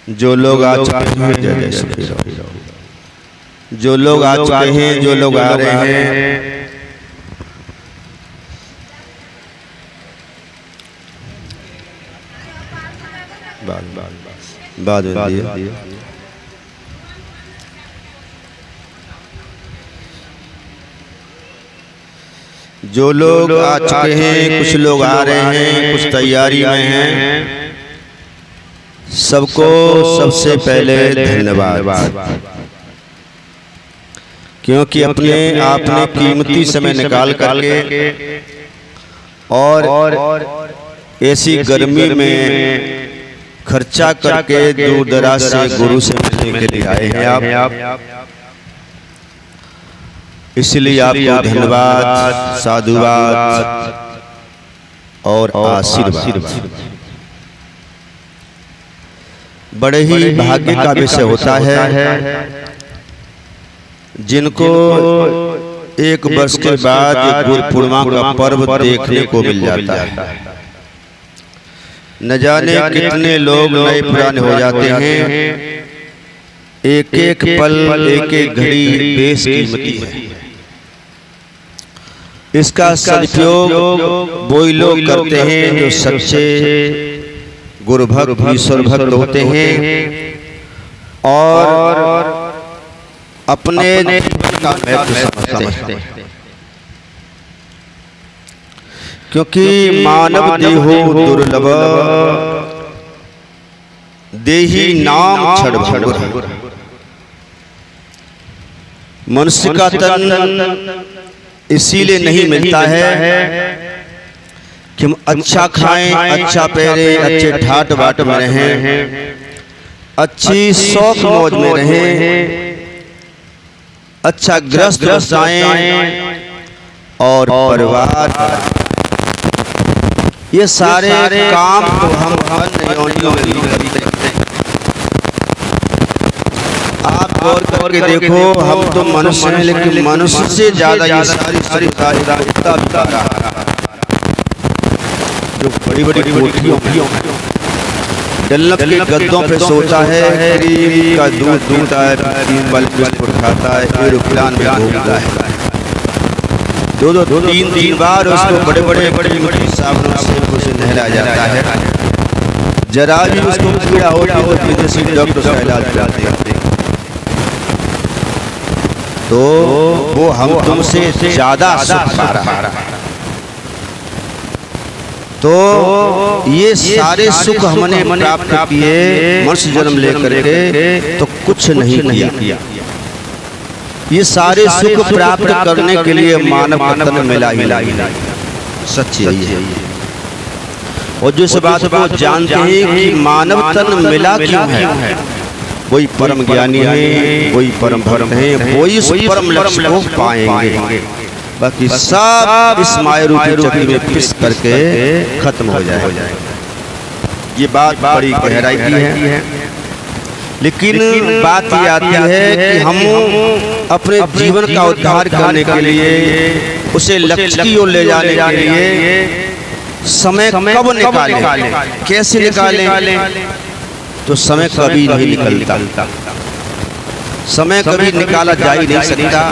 जो लोग आ चुके हैं जय जय श्री राम, जो लोग आ चुके हैं, जो लोग आ रहे हैं, बाद जो लोग आ चुके हैं, कुछ लोग आ रहे हैं, कुछ तैयारी में हैं, सबको सबसे पहले धन्यवाद, क्योंकि अपने आपने कीमती समय निकाल करके और ऐसी गर्मी में खर्चा करके दूर दराज से गुरु से मिलने के लिए आए हैं आप, इसलिए आपको धन्यवाद, साधुवाद और आशीर्वाद। बड़े ही भाग्य का विषय होता है जिनको एक वर्ष के बाद गुरु पूर्णिमा का पर्व देखने को मिल जाता है। न जाने कितने लोग नए पुराने हो जाते हैं। एक एक पल, एक एक घड़ी बेशकीमती है। इसका सदुपयोग वही लोग करते हैं जो सच्चे गुरु भक्त, ईश्वर भक्त होते हैं और अपने जीवन का महत्व समझते हैं। क्योंकि मानव देहो दुर्लभ, देही नाम छड़ भंगुर। मनुष्य का तन इसीलिए नहीं मिलता है कि हम अच्छा खाएं, अच्छा पहने, अच्छे ठाट बाट में रहें, अच्छी शौक मौज में रहें, अच्छा ग्रस्त बसाएं और परिवार, ये सारे काम तो हम अन्य योनियों में करते हैं। आप गौर करके देखो, हम तो मनुष्य हैं, लेकिन मनुष्य से ज्यादा ये सारी जो बड़ी बड़ी कोठियों डल्लब के गद्दों पे सोता है, क्रीम का दूध पीता है, बिस्कुट खाता है, एरोप्लेन में घूमता है, दो तीन बार उसको बड़े बड़े साबुनों से उसे नहलाया जाता है। जरा भी उसको पीड़ा होती तो विदेशी डॉक्टर से इलाज कराते हैं। तो वो हम तुमसे ज्यादा सुख पा रहा है। तो ये सारे सुख हमने प्राप्त किए मनुष्य जन्म लेकर के, तो कुछ नहीं किया। ये सारे सुख प्राप्त करने के लिए मानव तन मिला ही सच्ची है। और जो इस बात को जानते हैं कि मानव तन मिला क्यों है, वही परम ज्ञानी है, वही परम भक्त है, वही उस परम लक्ष्य को पाएंगे। बाकी सब इस माया रूपी चक्र में पिस करके खत्म हो जाए। ये बात बड़ी गहराई की है। लेकिन बात ये आती है कि हम अपने जीवन का उद्धार करने के लिए, उसे लक्ष्य की ओर ले जाने के लिए समय कब निकालें, कैसे निकालें? तो समय कभी नहीं निकलता, समय कभी निकाला जा ही नहीं सकता।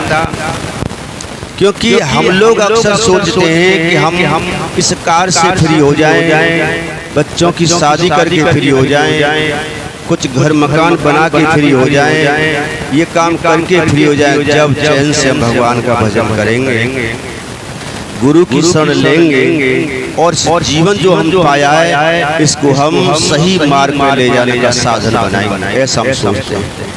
क्योंकि हम लोग अक्सर सोचते हैं कि हम इस कार्य से फ्री हो जाएं, बच्चों की शादी करके फ्री हो जाएं, कुछ घर मकान बना के फ्री हो जाएं, ये काम करके फ्री हो जाएं। जब चैन से भगवान का भजन करेंगे, गुरु की शरण लेंगे और जीवन जो हम पाया है इसको हम सही मार्ग में ले जाने का साधन बनाएंगे, ऐसा हम सोचते हैं।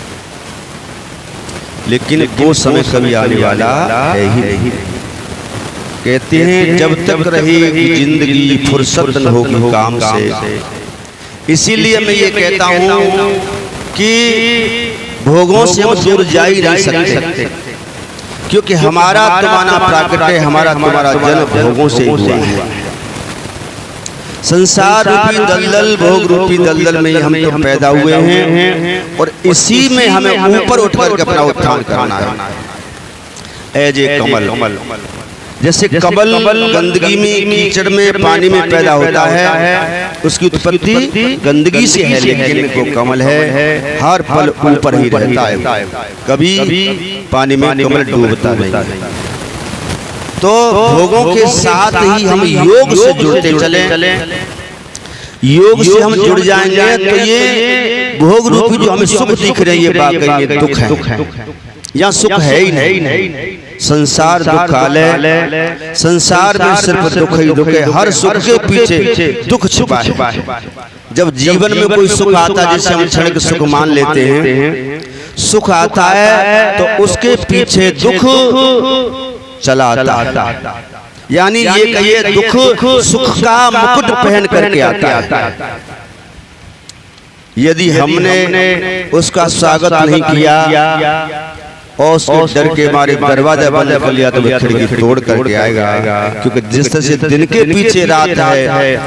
लेकिन वो समय कभी आने वाला है ही नहीं। कहते हैं जब तक रहेगी जिंदगी फुर्सत न होगी काम से। इसीलिए मैं ये कहता हूँ कि भोगों से हम दूर जा ही नहीं सकते, क्योंकि हमारा तुम्हारा प्राकट्य, हमारा तुम्हारा जन्म भोगों से हुआ है। संसार रूपी दलदल, भोग रूपी दलदल में हम तो पैदा हुए हैं और इसी में हमें ऊपर उठ करके अपना उत्थान करना है। ऐ जे कमल जैसे कमल गंदगी में, कीचड़ में, पानी में पैदा होता है, उसकी उत्पत्ति गंदगी से है, लेकिन वो कमल है हर पल ऊपर ही रहता है, कभी पानी में कमल डूबता नहीं। तो भोगों के साथ ही हम योग से जुड़ते चले, योग से हम जुड़ जाएंगे तो ये भोग रूपी जो हमें सुख दिख रहे हैं ये वाकई में दुख है, यहाँ सुख है ही नहीं। संसार दुखालय, संसार में सिर्फ दुख ही दुख है, हर सुख के पीछे दुख छुपा है। जब जीवन में कोई सुख आता है जिसे हम क्षणिक सुख मान लेते हैं, सुख आता है तो उसके पीछे दुख चला आता है, यानी ये कहिए दुख सुख का मुकुट पहन करके आता है। यदि हमने उसका स्वागत नहीं किया और उसके डर के मारे दरवाजा बंद कर लिया तो वो खिड़की तोड़ करके आएगा, क्योंकि जिस तरह से दिन के पीछे रात है,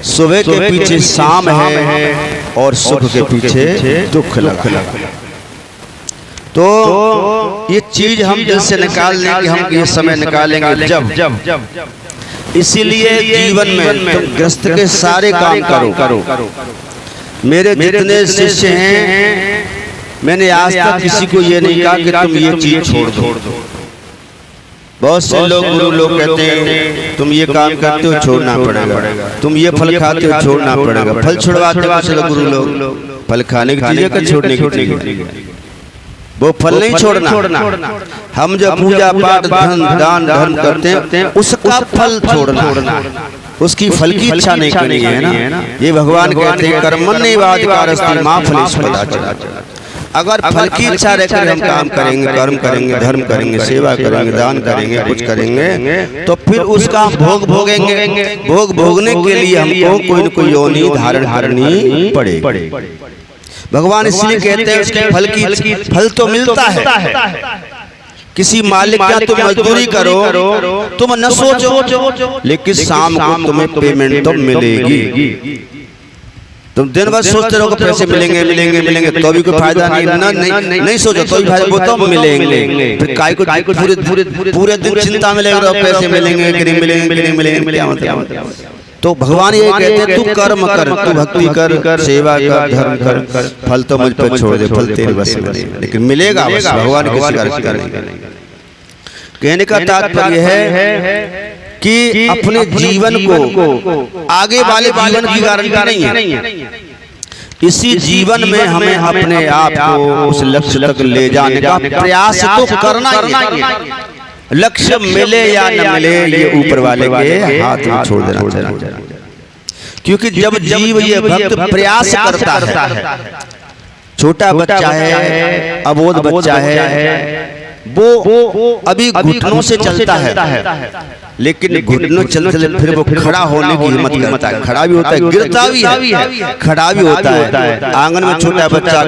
सुबह के पीछे शाम है और सुख के पीछे दुख लगा। तो ये चीज हम दिल से निकाल लेंगे, हम ये समय निकालेंगे जब इसीलिए जीवन में तुम गृहस्थ के सारे काम करो। मेरे जितने शिष्य हैं, मैंने आज तक किसी को ये नहीं कहा कि तुम ये चीज छोड़ दो। बहुत से लोग गुरु लोग कहते हैं तुम ये काम करते हो छोड़ना पड़ेगा, तुम ये फल खाते हो छोड़ना पड़ेगा। फल छुड़वाते हैं गुरु लोग, फल खाने की चीजें का छोड़ने की चीजें, वो फल नहीं छोड़ना। हम जब पूजा पाठ धन दान धर्म करते हैं उसका फल छोड़ना, उसकी फल की इच्छा नहीं करनी है ना। ये भगवान कहते हैं कर्मण्येवाधिकारस्ते मा फलेषु कदाचन। अगर फल की इच्छा रहकर हम काम करेंगे, कर्म करेंगे, धर्म करेंगे, सेवा करेंगे, दान करेंगे, कुछ करेंगे तो फिर उसका भोग भोगेंगे। भोग भोगने के लिए हमको कोई न कोई योनि धारण करनी पड़ेगी। भगवान इसलिए कहते हैं उसके फल की फल तो मिलता है। किसी मालिक का तुम मजदूरी करो, तुम न सोचो, लेकिन शाम को तुम्हें पेमेंट तो मिलेगी। तुम दिन भर सोचते रहो पैसे मिलेंगे मिलेंगे मिलेंगे तो भी कोई फायदा नहीं सोचो तो भी फायदा, वो तो मिलेंगे। फिर काय को पूरे दिन चिंता में लगे रहो पैसे मिलेंगे कि नहीं मिलेंगे, क्या मतलब। तो भगवान ये कहते हैं तू कर्म कर, तू भक्ति कर, सेवा कर, धर्म कर, फल तो मुझ पर छोड़ दे, फल तेरे बस में नहीं, लेकिन मिलेगा भगवान किसी का नहीं। कहने का तात्पर्य है कि अपने जीवन को आगे वाले जीवन की गारंटी नहीं है। इसी जीवन में हमें अपने आप को उस लक्ष्य तक ले जाने का प्रयास तो करना ही है। लक्ष्य मिले या न मिले ये ऊपर वाले के हाथ में छोड़ देना चाहिए, क्योंकि जब जीव ये भक्त प्रयास करता है, छोटा बच्चा है, अबोध बच्चा है, वो अभी घुटनों से चलता है, लेकिन घुटनों चलते फिर वो खड़ा होने की हिम्मत करता है। खड़ा भी होता है, गिरता भी है, खड़ा भी होता है। आंगन में छोटा बच्चा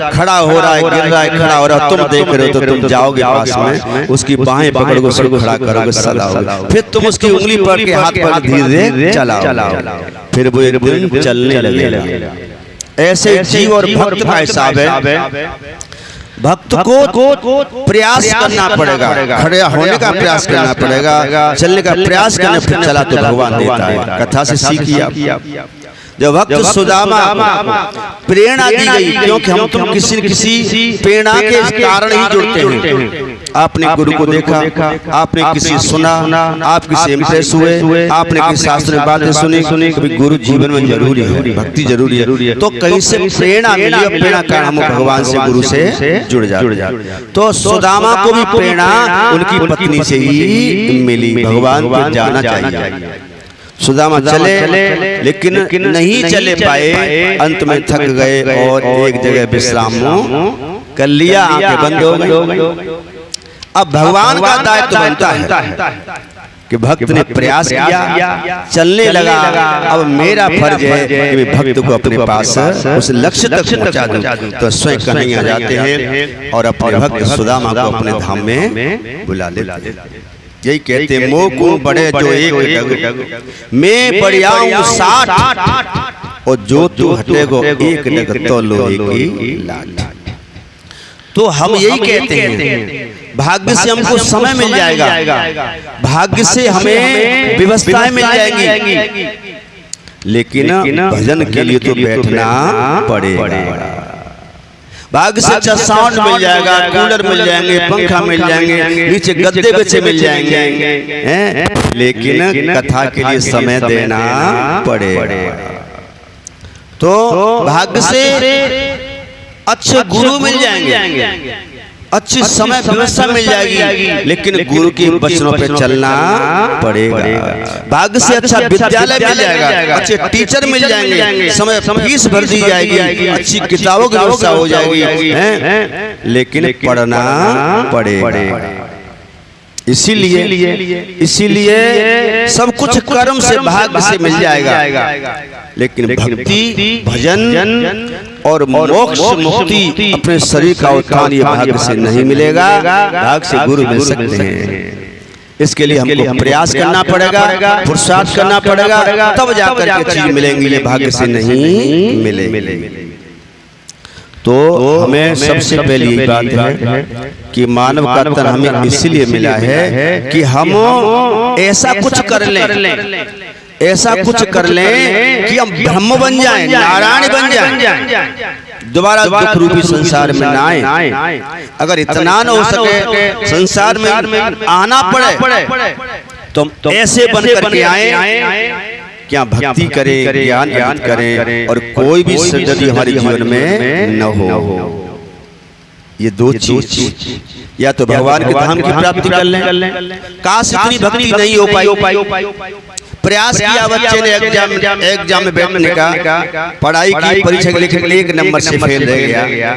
खड़ा हो रहा है, गिर रहा है, खड़ा हो रहा है, तुम देख रहे हो तो तुम जाओगे पास में, उसकी बाहें पकड़ोगे, उसको खड़ा करोगे, सलाओगे, फिर तुम उसकी उंगली पकड़ के हाथ पर धीरे चलाओ, फिर वो एक दिन चलने लगेगा। ऐसे जीव और भक्त का हिसाब है। भक्त को प्रयास करना पड़ेगा, खड़े होने का प्रयास करना पड़ेगा, चलने का प्रयास करने फिर चला तो भगवान देता है। कथा से सीखिए। जब भक्त सुदामा प्रेरणा दी गई, क्योंकि हम तुम किसी न किसी प्रेरणा के कारण ही जुड़ते हैं। आपने गुरु को देखा, आपने किसी सुना, आप किसी इम्प्रेस हुए, आपने किसी शास्त्र में बातें सुनी, कभी गुरु जीवन में जरूरी है, भक्ति जरूरी है। तो कहीं से प्रेरणा मिली और प्रेरणा कारण हम भगवान से गुरु से जुड़ जाते। तो सुदामा को भी प्रेरणा उनकी पत्नी से ही मिली, भगवान को जाना चाहिए। सुदामा चले लेकिन नहीं चले पाए, अंत में थक गए और एक जगह विश्राम कर लिया, आंखें बंद हो गई। अब भगवान का दायित्व बनता है कि भक्त ने प्रयास किया, चलने लगा, अब मेरा फर्ज है कि भक्त को अपने पास उस लक्ष्य तक पहुंचा दूं। तो स्वयं कन्हैया जाते हैं और अपने भक्त सुदामा को अपने धाम में बुला लेते हैं। यही कहते हैं मोह को बढ़े जो एक डग, मैं बढ़ियाऊं 60 और जो तू हटेगो एक डग तो लोहे की लाठ। तो हम यही कहते हैं भाग्य से हमको समय मिल जाएगा, भाग्य से हमें व्यवस्थाएं मिल जाएंगी, लेकिन भजन के लिए तो बैठना पड़ेगा। भाग्य से अच्छा साउंड मिल जाएगा, कूलर मिल जाएंगे, पंखा मिल जाएंगे, नीचे गद्दे बिछे मिल जाएंगे, लेकिन कथा के लिए समय देना पड़ेगा। तो भाग्य से अच्छे गुरु मिल जाएंगे, अच्छी समय व्यवस्था मिल जाएगी, लेकिन गुरु के वचनों पे चलना पड़ेगा। भाग्य से अच्छा विद्यालय मिल जाएगा, अच्छे टीचर मिल जाएंगे, समय फीस भर दी जाएगी, अच्छी किताबों की व्यवस्था हो जाएगी, लेकिन पढ़ना पड़ेगा। इसीलिए सब कुछ कर्म से भाग्य से मिल जाएगा, लेकिन भक्ति, भजन और मोक्ष मुक्ति अपने शरीर का उत्थान ये भाग्य से नहीं मिलेगा, भाग्य से गुरु मिल सकते हैं। इसके लिए हमको प्रयास करना पड़ेगा, पुरुषार्थ करना पड़ेगा, तब जाकर के चीज मिलेंगी, ये भाग्य से नहीं मिलेगी। तो हमें सबसे पहले ये बात है कि मानव का तन हमें इसलिए मिला है कि हम ऐसा कुछ कर लें, ऐसा कुछ कर लें कि हम ब्रह्म बन जाएं, नारायण बन जाएं, दोबारा दुख रूपी संसार में ना आए। अगर इतना न हो सके संसार में आना पड़े तो ऐसे बन करके आए, क्या भक्ति करें, ज्ञान करें, और कोई भी सदगति हमारे जीवन में न हो। ये दो चीज, या तो भगवान के धाम की प्राप्ति कर लें, काश इतनी भक्ति नहीं हो पाई, प्रयास किया बच्चे ने एग्जाम में बैठने का, पढ़ाई की, परीक्षा के लिए 1 नंबर से फेल रह गया,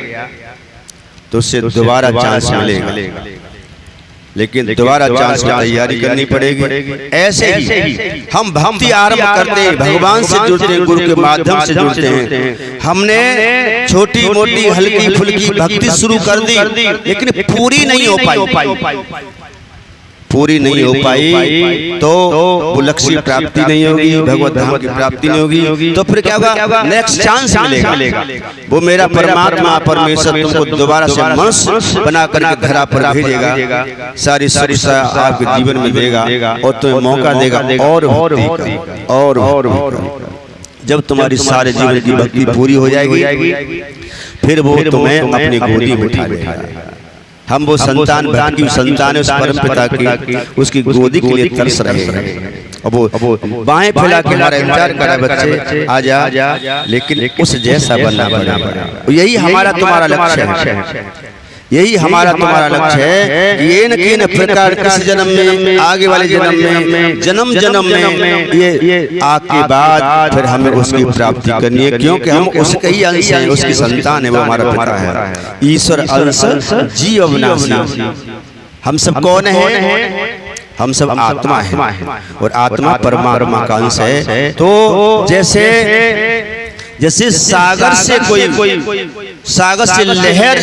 तो उससे दोबारा चांस मिलेगा, लेकिन दोबारा चांस की तैयारी करनी पड़ेगी। ऐसे ही हम भक्ति आरंभ करते हैं, भगवान से जुड़ते हैं, गुरु के माध्यम से जुड़ते हैं। हमने छोटी मोटी हल्की फुल्की भक्ति शुरू कर दी, लेकिन पूरी नहीं हो पाई, तो वो लक्ष्य प्राप्ति नहीं होगी, भगवत धाम की प्राप्ति नहीं होगी। तो फिर क्या होगा, नेक्स्ट चांस मिलेगा, वो मेरा परमात्मा परमेश्वर तुमको दोबारा से मनुष्य बना करके धरा पर भेजेगा, सारी सुरक्षा आपके जीवन में देगा, और तुम्हें मौका देगा और जब तुम्हारी सारे जीवन की भक्ति पूरी हो जाएगी, फिर वो तुम्हें अपनी गोदी में उठा लेगा। हम वो संतान, भक्ति की संतान है उस परम पिता की, उसकी गोदी के लिए तरस रहे हैं। अब वो बाएं फैला के हमारा इंतजार कर रहे, बच्चे आजा, लेकिन उस जैसा बनना पड़ेगा। यही हमारा तुम्हारा लक्ष्य है, यही हमारा तुम्हारा लक्ष्य है। ये न कि न प्रकार इस जन्म में, आगे वाले जन्म में, जन्म में ये आके बाद फिर हमें उसकी प्राप्ति करनी है, क्योंकि हम उसके ही अंश हैं, उसकी संतान है, वो हमारा पिता है। ईश्वर अंश जीव अविनाशी। हम सब कौन है? हम सब आत्मा है, और आत्मा परमात्मा का अंश है। तो जैसे सागर से सागर से लहर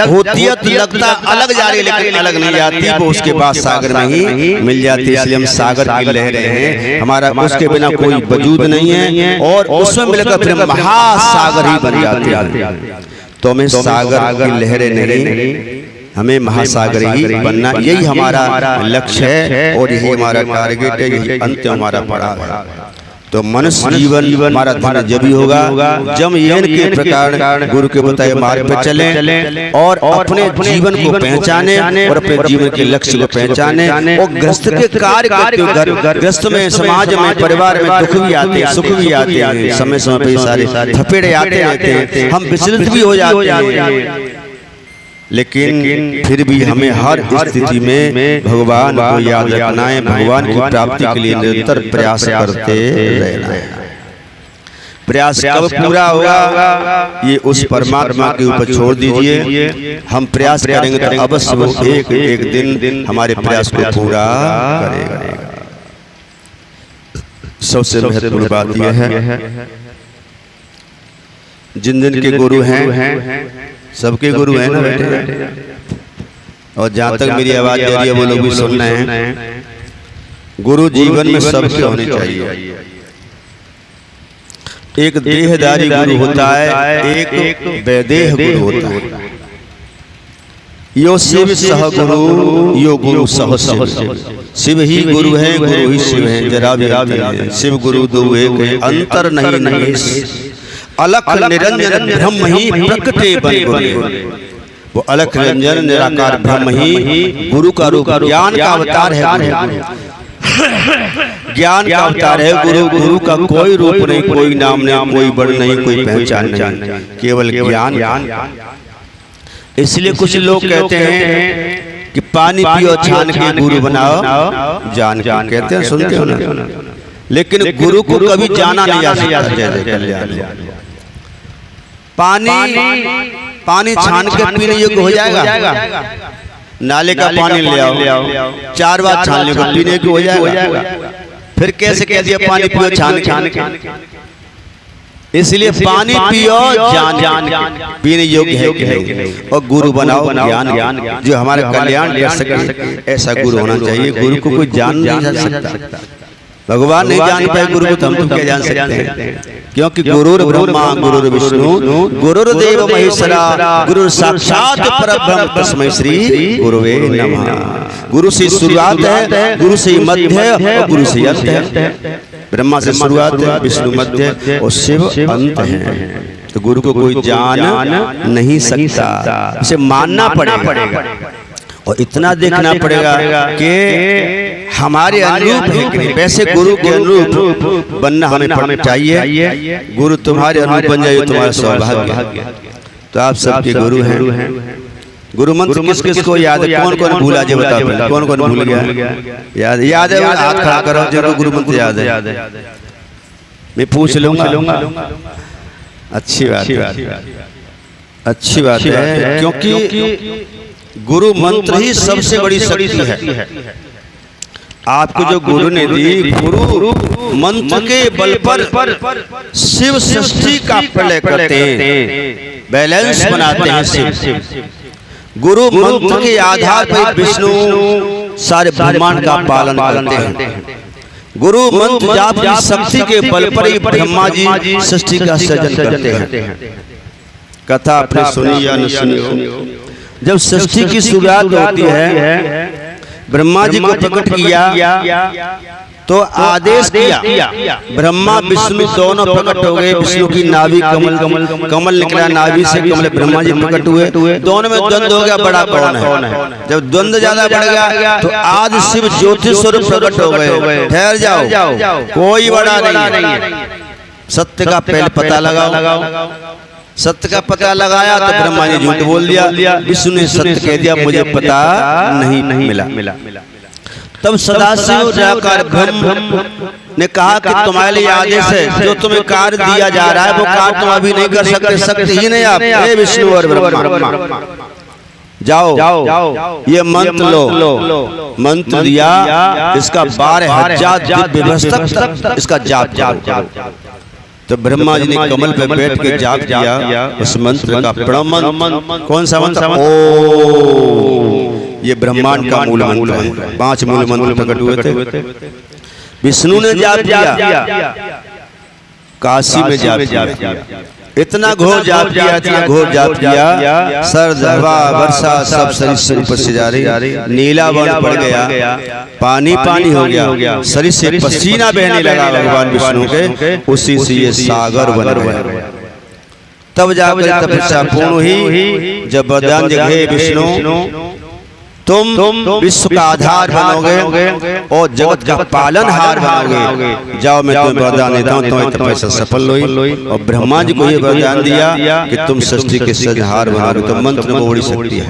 होती है तो लगता अलग जा रही है, लेकिन अलग नहीं जाती, वो उसके बाद सागर में ही मिल जाती है। इसलिए हम सागर की लहरें हैं, हमारा उसके बिना कोई वजूद नहीं है, और उसमें मिलकर फिर महासागर ही बन जाते हैं। तो हमें सागर की लहरें नहीं, हमें महासागर ही बनना, यही हमारा लक्ष्य है, और यही हमारा टारगेट है, यही अंत हमारा पड़ा है। तो मनुष्य जीवन हमारा धन्य जब ही होगा जब यज्ञ के प्रकार गुरु के बताए मार्ग पर चले, और अपने जीवन को पहचाने, और अपने जीवन के लक्ष्य को पहचाने, और गृहस्थ के कार्य करते हुए, गृहस्थ में, समाज में, परिवार में दुख भी आते हैं, सुख भी आते हैं, समय समय पे सारे थपेड़े आते रहते हैं, हम विचलित भी हो जाते हैं, लेकिन फिर भी हमें हर स्थिति में भगवान को याद रखना है, भगवान की प्राप्ति के लिए निरंतर प्रयास करते रहना है। प्रयास कब पूरा होगा, ये उस परमात्मा के ऊपर छोड़ दीजिए। हम प्रयास करेंगे तो अवश्य वो एक दिन हमारे प्रयास को पूरा करेगा। सबसे महत्वपूर्ण बात यह है, जिन के गुरु हैं, सबके गुरु हैं ना बेटे, और जहाँ तक मेरी आवाज जा रही है वो लोग भी सुन रहे हैं। गुरु जीवन में सबके होने चाहिए। एक देहधारी गुरु होता है, एक वैदेह गुरु होता है। यो शिव सह गुरु यो गुरु सह शिव। शिव ही गुरु है, गुरु ही शिव है, जरा भी शिव गुरु दो एक है, अंतर नहीं नहेश। अलख निरंजन ब्रह्म ही प्रकटे बन गुरु। वो अलख निरंजन निराकार ब्रह्म ही गुरु का रूप, ज्ञान का अवतार है। ज्ञान का अवतार है गुरु। गुरु का कोई रूप नहीं, कोई नाम नहीं, कोई बड़ नहीं, कोई पहचान नहीं, केवल ज्ञान। इसलिए कुछ लोग कहते हैं कि पानी पियो छान के गुरु बनाओ जान के, कहते हैं, सुनते हो ना। लेकिन गुरु को कभी जाना नहीं जा सकता। पानी छान के पीने योग्य हो जाएगा? नाले का पानी ले आओ, 4 बार छान लो, पीने को हो जाएगा? फिर कैसे कह दिया पानी पियो छान के? इसलिए पानी पियो जान पीने योग्य है, और गुरु बनाओ ज्ञान जो हमारे कल्याण कर सके, ऐसा गुरु होना चाहिए। गुरु को कोई जान नहीं जा सकता। भगवान नहीं जान पाए गुरु को, तो हम क्या जान सकते हैं? क्योंकि गुरुर ब्रह्मा गुरुर विष्णु गुरुर्देव महेश्वरा गुरु साक्षात परब्रह्म तस्मै श्री गुरुवे नमः। गुरु से शुरुआत है, गुरु से मध्य और गुरु से अंत है। ब्रह्मा से शुरुआत है, विष्णु मध्य और शिव अंत है। तो गुरु को कोई जान नहीं सकता, उसे मानना पड़ेगा और इतना देखना पड़ेगा कि हमारे अनुरूप है कि नहीं। वैसे गुरु के अनुरूप बनना हमें चाहिए। गुरु तुम्हारे अनुरूप बन जाए, तुम्हारा सौभाग्य। तो आप सबके गुरु हैं। गुरु मंत्र किस किस को याद है? कौन कौन भूला जो बताओ, कौन कौन भूल गया? याद है? हाथ खड़ा करो जिनको गुरु मंत्र याद है। मैं पूछ लूंगा। अच्छी बात है, क्योंकि गुरु मंत्र ही सबसे बड़ी शक्ति है। आपको जो गुरु ने दी, गुरु मंत्र के बल पर शिव सृष्टि का प्रलय करते हैं, बैलेंस बनाते हैं शिव। गुरु मंत्र के आधार पर विष्णु सारे ब्रह्मांड का पालन करते हैं। गुरु मंत्र जाप की शक्ति के बल पर ही ब्रह्मा जी सृष्टि का सृजन करते हैं। कथा आपने सुनी या न सुनी? जब सृष्टि की शुरुआत होती है, ब्रह्मा जी को प्रकट किया तो आदेश किया। ब्रह्मा विष्णु दोनों प्रकट हो गए। विष्णु की नाभि कमल निकला, नाभि से कमल ब्रह्मा जी प्रकट हुए। दोनों में द्वंद्व हो गया, बड़ा कौन है? जब द्वंद्व ज्यादा बढ़ गया तो आदि शिव ज्योति स्वरूप प्रकट हो गए। ठहर जाओ, कोई बड़ा नहीं है। सत्य का पहले पता लगाओ। सत्य का पता लगाया तो ब्रह्मा जी झूठ बोल दिया, विष्णु ने सत्य कह दिया मुझे पता नहीं मिला। तब सदाशिव निराकार ब्रह्म ने कहा कि तुम्हारे लिए आदेश है, जो तुम्हें कार्य दिया जा रहा है वो कार्य तुम अभी नहीं कर सकते, शक्तिहीन है आप, हे विष्णु और ब्रह्मा। जाओ ये मंत्र लो। मंत्र दिया, इसका 12,000 दिव्य इसका जाप करो। तो ब्रह्मा जी ने कमल पे बैठ के जाप किया। उस मंत्र का प्रणव, कौन सा मंत्र? ओम। ये ब्रह्मांड का मूल मंत्र है। 5 मूल मंत्र प्रकट हुए थे। विष्णु ने जाप किया, काशी में जाप किया। इतना घोर जाप किया, सर्द हवा वर्षा सब शरीर से ऊपर से जा रही, नीला वर्ण पड़ गया, पानी हो गया, शरीर से पसीना बहने लगा भगवान विष्णु के, उसी से ये सागर बन गया। तब जाकर तपस्या पूर्ण हुई। जब वरदान दिए विष्णु तुम विश्व का आधार बनोगे और जगत का पालनहार बनोगे, जाओ मैं तुम्हें वरदान देता हूँ, तुम्हें तपस्या सफल हुई। और ब्रह्मा जी को ये वरदान दिया कि तुम सृष्टि के सृजनहार बनोगे। तो मंत्र में बड़ी शक्ति है।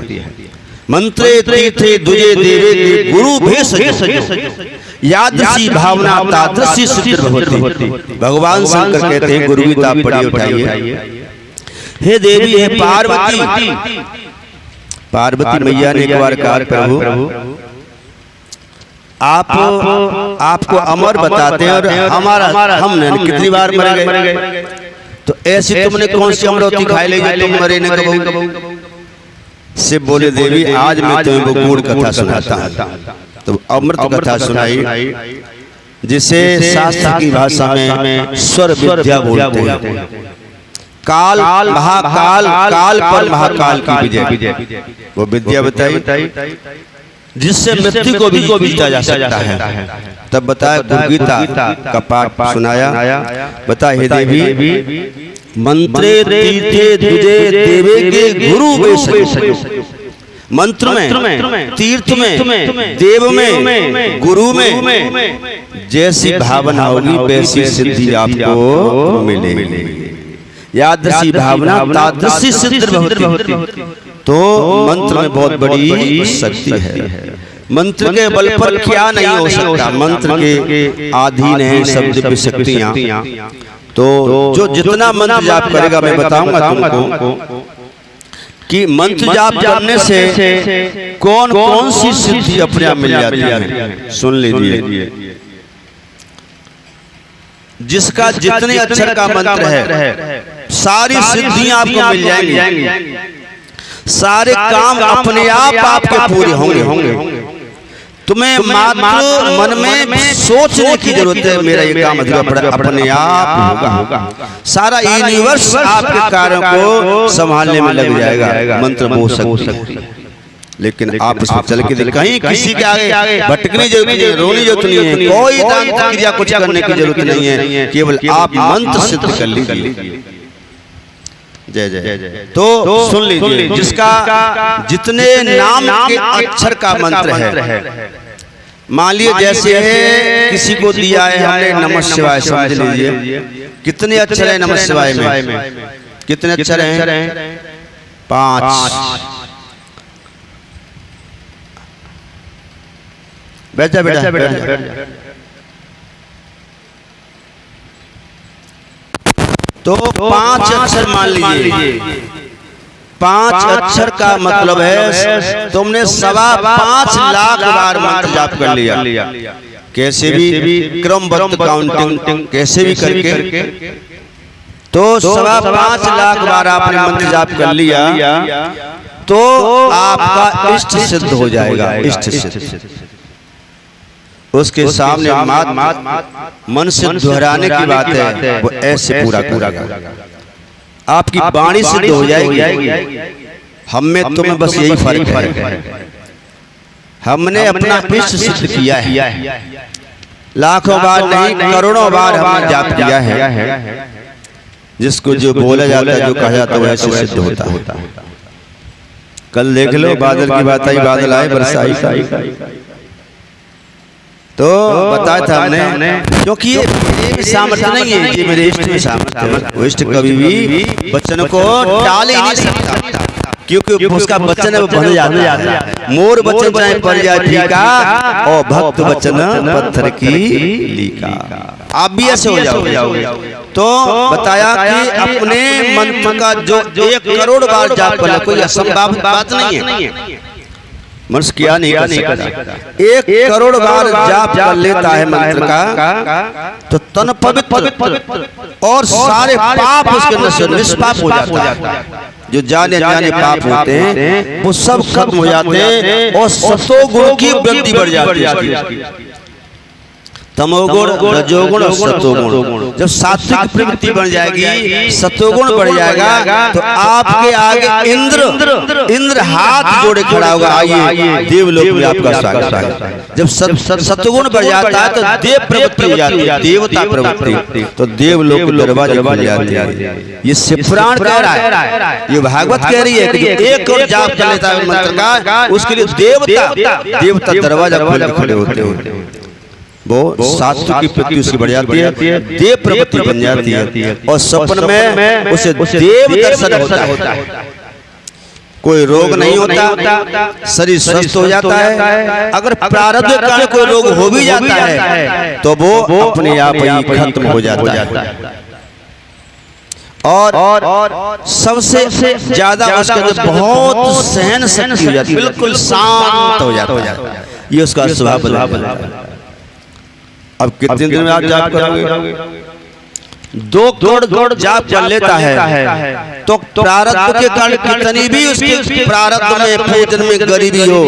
मंत्रे तीर्थे दुजे देवे गुरु भेष यादृशी भावना तादृशी सिद्ध होती। भगवान शंकर कहते हैं गुरु की ताप पड़ी उठाइए। हे देवी, हे पार्वती मैया ने एक बार कहा, प्रभु आपको अमर बताते हैं और हमने कितनी बार मर गए, तो ऐसी तुमने कौन सी अमरवती खाई ली जो तुम मरे न कबू? शिव बोले, देवी आज मैं तुम्हें वो गूढ़ कथा सुनाता हूँ। तो अमृत कथा सुनाई, जिसे शास्त्र की भाषा में स्वर विद्या बोलते हैं। काल महाकाल, काल पर महाकाल की विजय, वो विद्या बताई जिससे मृत्यु को भी जीता जा सकता है। तब बताया गुरु गीता का पाठ सुनाया। बताया हे देवी मंत्रे तीर्थे द्विजे देवे के गुरु वे, मंत्र में, तीर्थ में, देव में, गुरु में जैसी भावना होगी वैसी सिद्धि आपको मिलेगी। यादृशी भावना तादृशी सिद्धि भवति। तो मंत्र में बहुत बड़ी शक्ति है। मंत्र के बल पर क्या नहीं हो सकता, मंत्र के अधीन है सब दिव्य शक्तियां। तो जो जितना मंत्र जाप करेगा, मैं बताऊंगा तुमको कि मंत्र जाप करने से कौन कौन सी सिद्धि अपने आप मिल जाती है। सुन लीजिए, जिसका जितने अक्षर का मंत्र है सारी सिद्धियां आपको मिल जाएंगी, सारे काम अपने आप आपके पूरे होंगे। तुम्हें मात्र मन में सोचने की जरूरत है, मेरा ये काम अपने आप होगा। सारा यूनिवर्स आपके कार्यों को संभालने में लग जाएगा। मंत्र बहुत शक्ति, लेकिन आप इसमें चल के कहीं किसी के आगे भटकने जरूरत नहीं है, रोने जरूरत नहीं है, कोई दान क्रिया कुछ करने की जरूरत नहीं है। केवल आप मंत्र सिद्ध कर लीजिए। जय जय। तो सुन लीजिए, जिसका जितने नाम के अक्षर का मंत्र है, मान लीजिए जैसे है किसी को दिया है हमने नमः शिवाय, समझ लीजिए कितने अक्षर है नमः शिवाय में, कितने अक्षर हैं? 5। बैठ जा बेटा। तो 5 अक्षर मान लीजिए, 5 अक्षर का मतलब है तुमने 5.25 लाख बार मंत्र जाप कर लिया। कैसे भी क्रमबद्ध काउंटिंग कैसे भी करके, तो 5.25 लाख बार आपने मंत्र जाप कर लिया तो आपका इष्ट सिद्ध हो जाएगा। इष्ट सिद्ध उसके सामने मन से दोहराने की बात है, वो ऐसे पूरा कर आपकी वाणी सिद्ध हो जाएगी। हम में तुम्हें बस यही फर्क है, हमने अपना इष्ट सिद्ध किया है। लाखों बार नहीं, करोड़ों बार हमने जाप किया है। जिसको जो बोला जाता है, जो कहा जाता है, वो ऐसे सिद्ध होता है। कल देख लो, बादल की बात आई, बादल आए, बरसाई। तो बताया था हमने, क्योंकि ये मेरे सामर्थ्य नहीं है, ये मेरे इष्ट में सामर्थ्य है। इष्ट कभी भी वचन को टाल ही नहीं सकता, क्योंकि उसका वचन है वो बन जाता है। मोर वचन चाहे पड़ जाए फीका, और भक्त वचन पत्थर की लीका। आप भी ऐसे हो जाओगे। तो बताया कि अपने मंत्र का जो 1 करोड़ बार जाप कर, कोई असंभव बात नहीं है। मनुष्य क्या नहीं कर सकता। 1 करोड़ बार जाप कर लेता है मंत्र का, तो तन पवित्र और सारे पाप उसके अंदर से निष्पाप हो जाता है। जो जाने जाने पाप होते हैं वो सब खत्म हो जाते हैं, और सतोगुण की वृद्धि बढ़ जाती है। तमोगुण, रजोगुण और सतोगुण। जब सात्विक प्रवृत्ति बन जाएगी, सतोगुण बढ़ जाएगा, तो आपके आगे इंद्र हाथ जोड़े खड़ा होगा, आइए देवलोक में आपका स्वागत है। जब सतोगुण बढ़ जाता है तो देव प्रवृत्ति हो जाती है, देवता प्रवृत्ति, तो देवलोक के दरवाजे खुल जाते हैं। ये शिवपुराण कह रहा है, ये भागवत कह रही है कि 1 करोड़ जाप कर लेता है मंत्र का, उसके लिए देवता दरवाजा खोल के खड़े होते हैं। वो सात्विक की प्रवृत्ति उसकी बढ़ जाती है, देव प्रवृत्ति बन जाती है, और स्वप्न में उसे देव दर्शन होता है। कोई रोग नहीं होता, शरीर स्वस्थ हो जाता है। अगर प्रारब्ध के कारण कोई रोग हो भी जाता है तो वो अपने आप ही खत्म हो जाता है। और सबसे ज्यादा उसका जो बहुत सहन शक्ति हो जाती है, बिल्कुल शांत हो जाता है। ये उसका स्वभाव बदल जाता है। अब कितने दिन में आप जाप करोगे? 2 करोड़ जाप कर लेता है तो प्रारब्ध के कारण कितनी भी उसके प्रारब्ध में भोजन में गरीबी हो,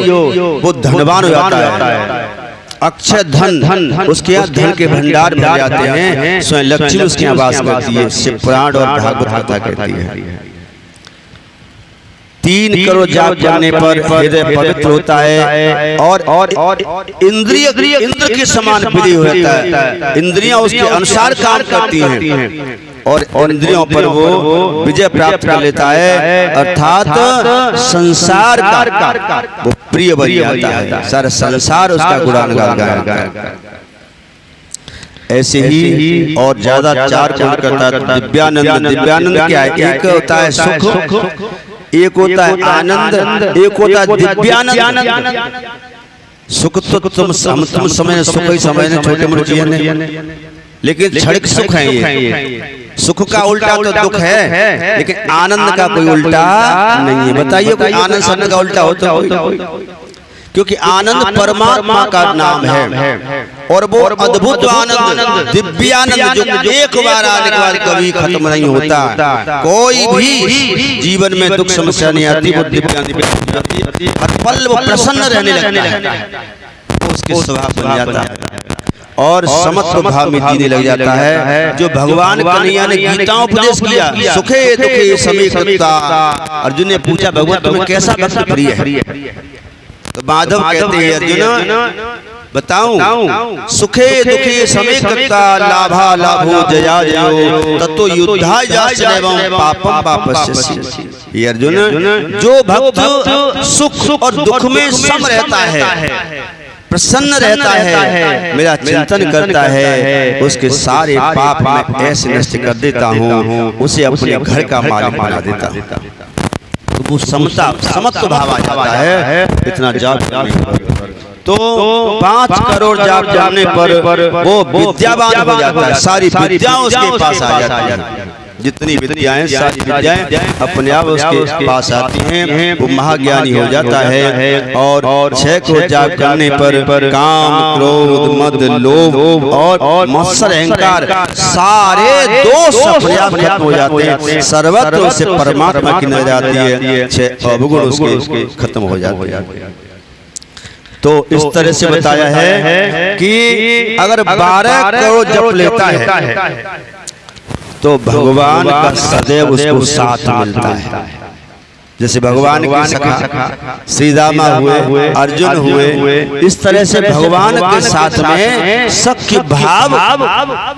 वो धनवान हो जाता है। अक्षय धन उसके यहाँ धन के भंडार भर जाते हैं, स्वयं लक्ष्मी उसके यहाँ वास करती है। शिव पुराण और भागवत कथा कहती है 3 करोड़ जाप करने पर हृदय पवित्र होता है और इंद्र के समान विधि होता है। इंद्रियां उसके अनुसार काम करती हैं और इंद्रियों पर वो विजय प्राप्त कर लेता है, अर्थात संसार का वो प्रिय बन जाता है। सारा संसार उसका गुणगान गाता है। ऐसे ही और ज्यादा 4 गुण करता है। दिव्यानंद क्या है? एक होता है सुख, एक होता है आनंद, एक होता है दिव्यानंद। सुख तो तुम समय सुख ही समय छोटे मोटे चीजें नहीं, लेकिन क्षणिक सुख है ये। सुख का उल्टा तो दुख है, लेकिन आनंद का कोई उल्टा नहीं है। बताइए कोई आनंद शब्द का उल्टा होता है? क्योंकि आनंद परमात्मा का नाम है और वो अद्भुत आनंद, दिव्य आनंद जो एक बार आने के बाद कभी खत्म नहीं होता। कोई भी जीवन में दुख समस्या नहीं आती, वो दिव्य आनंद हर पल वो प्रसन्न रहने लगता है, उसके स्वभाव बन जाता है और समत्व भाव में जीने लग जाता है। जो भगवान कन्हैया ने गीता उपदेश किया, सुखे दुखे समीकृता। अर्जुन ने पूछा भगवान तुम्हें कैसा भक्त प्रिय है? तो माधव कहते हैं अर्जुन बताऊं, सुखे दुखे समेकता लाभा लाभो जया जयो ततो युद्धाय जासनेवं पापम पापस्य। ये अर्जुन, जो भक्त सुख और दुख में सम रहता है, प्रसन्न रहता है, मेरा चिंतन करता है, उसके सारे पाप मैं ऐसे नष्ट कर देता हूँ, उसे अपने घर का मालिक बना देता हूँ। तो वो समत्व भाव आ जाता है। इतना जाप तो 5 करोड़ जाप करने पर वो विद्यावान हो जाता है। सारी विद्याएं उसके पास आ जाती हैं। जितनी विद्याएं, सारी विद्याएं अपने आप उसके पास आती हैं। वो महाज्ञानी हो जाता है और 6 करोड़ जाप करने पर काम, क्रोध, मद, लोभ और मत्सर, अहंकार सारे दोष अपने आप खत्म हो जाते हैं। सर्वत्र से परमात्मा की नजर आती है, 6 अवगुण उसके खत्म हो जाते हैं। तो इस तरह से बताया है कि अगर 12 करोड़ जप लेता है तो भगवान का सदैव उसको साथ मिलता है। जैसे भगवान के सखा श्री रामा हुए, अर्जुन हुए, इस तरह से भगवान के साथ में सख्य भाव,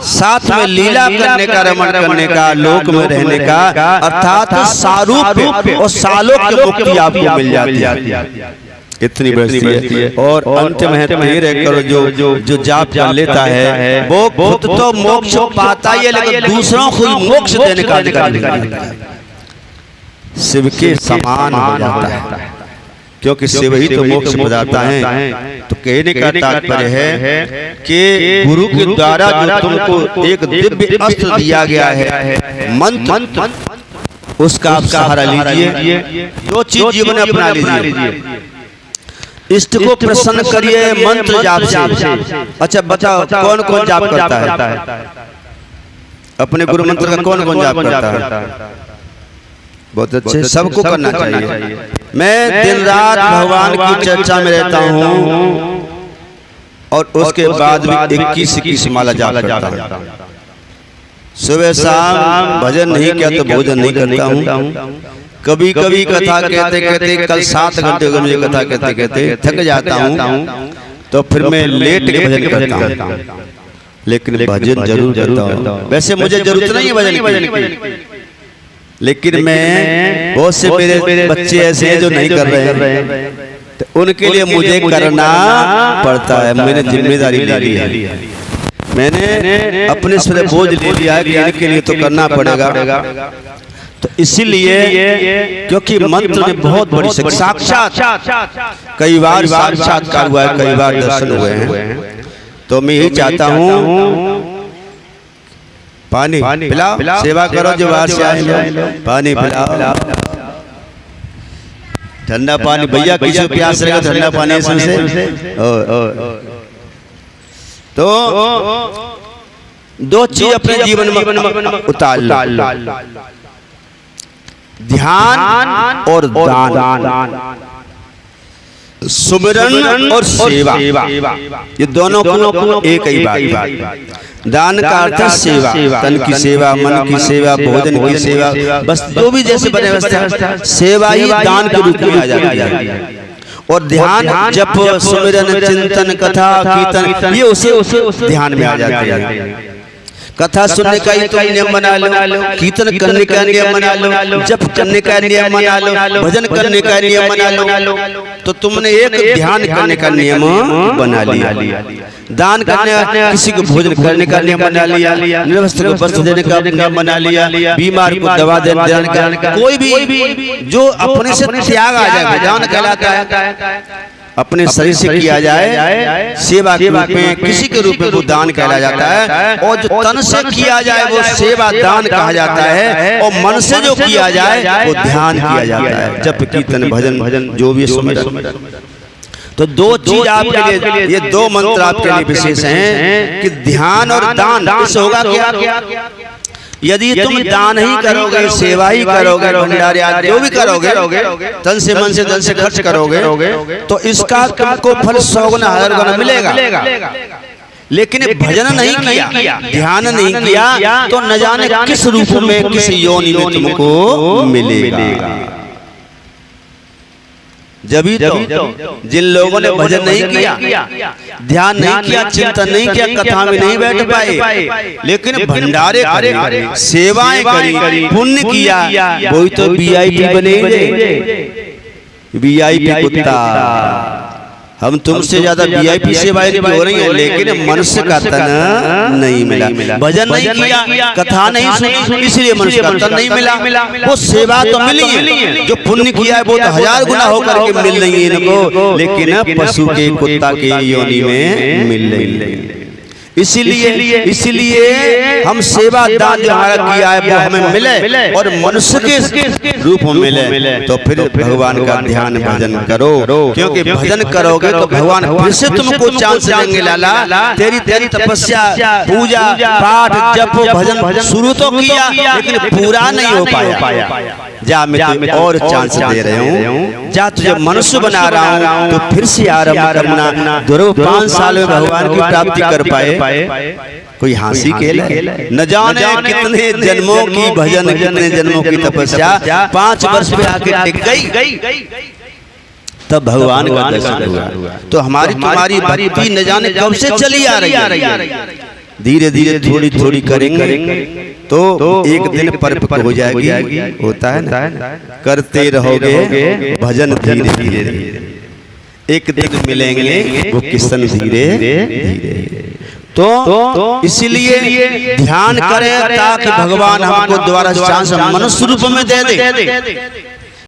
साथ में लीला करने का, रमण करने का, लोक में रहने का, अर्थात सारूप्य और सालोक्य मुक्ति आपको मिल जाती है। इतनी बड़ी है। और अंतिम है 13 करोड़ जो जाप कर लेता है, वो खुद तो मोक्ष पाता ही है, लेकिन दूसरों को मोक्ष देने का अधिकार है। शिव के समान हो जाता है, क्योंकि शिव ही तो मोक्ष बताता है। तो कहने का तात्पर्य है कि गुरु के द्वारा जो तुमको एक दिव्य अस्त्र दिया गया है, मंत्र, उसका आप सहारा लीजिए। जो चीज जीवन में अपना लीजिए। इष्ट को प्रसन्न करिए मंत्र जाप से। अच्छा बताओ कौन कौन जाप करता है? अपने गुरु मंत्र का कौन कौन जाप करता है? बहुत अच्छे, सबको करना चाहिए। मैं दिन रात भगवान की चर्चा में रहता हूँ और उसके बाद भी 21 माला जाप करता हूँ। सुबह शाम भजन नहीं किया तो भोजन नहीं करता हूँ। कभी कभी कथा कहते कहते कल 7 घंटे हो मुझे कथा कहते कहते थक जाता हूँ, तो फिर मैं लेट के भजन करता हूँ। लेकिन भजन जरूर करता हूँ। वैसे मुझे जरूरत नहीं है भजन की, लेकिन मैं बहुत से मेरे बच्चे ऐसे हैं जो नहीं कर रहे हैं, तो उनके लिए मुझे करना पड़ता है। मैंने जिम्मेदारी ले ली है, मैंने अपने सिर बोझ ले लिया है कि इनके लिए तो करना पड़ेगा। तो इसीलिए क्योंकि मंत्र में बहुत बड़ी साक्षात, कई बार साक्षात्कार हुआ है, कई बार दर्शन हुए हैं। तो मैं यही चाहता हूँ पानी पिलाओ, सेवा करो, जो बाहर से आए पानी पिलाओ, ठंडा पानी। भैया किसी को प्यास रहेगा ठंडा पानी से। तो 2 चीज अपने जीवन में उतार लो, ध्यान और दान। सुमिरन और सेवा, ये दोनों को एक ही बात। दान का अर्थ है सेवा, तन की सेवा, मन की सेवा, भोजन की सेवा, बस जो भी जैसे बने व्यवस्था, सेवा ही दान के रूप में आ जाती है। और ध्यान, जप, सुमिरन, चिंतन, कथा, कीर्तन, ये उसे ध्यान में आ जाती है। कथा सुनने का ही तुम नियम बना लो, कीर्तन करने का नियम बना लो, जप करने का नियम बना लो, भजन करने का नियम बना लो, तो तुमने एक ध्यान करने का नियम बना लिया। दान करने, किसी को भोजन करने का नियम बना लिया, निर्वस्त्र को वस्त्र देने का नियम बना लिया, बीमार को दवा देने का, कोई भी जो अपने से त्याग आ जाए दान कहलाता है। अपने शरीर से किया जाए सेवा के रूप में, किसी के रूप में वो दान कहला जाता है। और जो तन से किया जाए वो सेवा दान कहा जाता है, और मन से जो किया जाए वो ध्यान किया जाता है। जप, कीर्तन, भजन जो भी सुमिरन। तो दो चीज आपके लिए, ये दो मंत्र आपके लिए विशेष हैं कि ध्यान और दान। इससे होगा क्या? यदि तुम दान ही करोगे, सेवा ही करोगे, भंडारे आदि जो भी करोगे, तन से, मन से, धन से खर्च करोगे, तो इसका तुमको फल 100 गुना 1000 गुना मिलेगा। लेकिन भजन नहीं किया, ध्यान नहीं किया, तो न जाने किस रूप में, किस योनि में तुमको मिलेगा। जभी तो जिन लोगों ने भजन नहीं किया, ध्यान नहीं किया, चिंतन नहीं किया, कथा में नहीं बैठ पाए, लेकिन भंडारे करे, सेवाएं करी, पुण्य किया, वही तो VIP बने। VIP कुत्ता, हम तुमसे ज्यादा VIP सेवाएं हो रही हैं, लेकिन मनुष्य का तन नहीं मिला। भजन नहीं किया, कथा नहीं सुनी, इसलिए मनुष्य का तन नहीं मिला। वो सेवा तो मिली है, जो पुण्य किया है वो तो 1000 गुना होकर के मिल रही है इनको, लेकिन पशु के, कुत्ता के योनि में मिल रही। इसलिए हम सेवा दान जो हमारा किया है वो हमें मिले, और मनुष्य के रूप में मिले, तो फिर भगवान का ध्यान भजन करो। क्योंकि भजन करोगे तो भगवान फिर से तुमको चांस देंगे। लाला, तेरी तपस्या, पूजा पाठ, जप, भजन शुरू तो किया, लेकिन पूरा नहीं हो पाया। जा, मैं तुम्हें और चांस दे रहा हूँ, जा, तुझे मनुष्य बना रहा हूँ, तो फिर से आरंभ करना। 5 साल में भगवान की प्राप्ति कर पाए, कोई हंसी खेल है। न जाने कितने जन्मों की भजन, कितने जन्मों की तपस्या 5 वर्ष में आके टिक गई, तब भगवान का दर्शन हुआ। तो हमारी तुम्हारी भक्ति न जाने कब से चली आ रही है। धीरे धीरे, थोड़ी थोड़ी करेंगे तो एक दिन परिपक्व हो जाएगी। होता है ना, करते रहोगे भजन धीरे धीरे, एक दिन मिलेंगे वो किशन धीरे धीरे। तो इसलिए ध्यान करें ताकि भगवान हमको दोबारा चांस मनुष्य रूप में दे दे।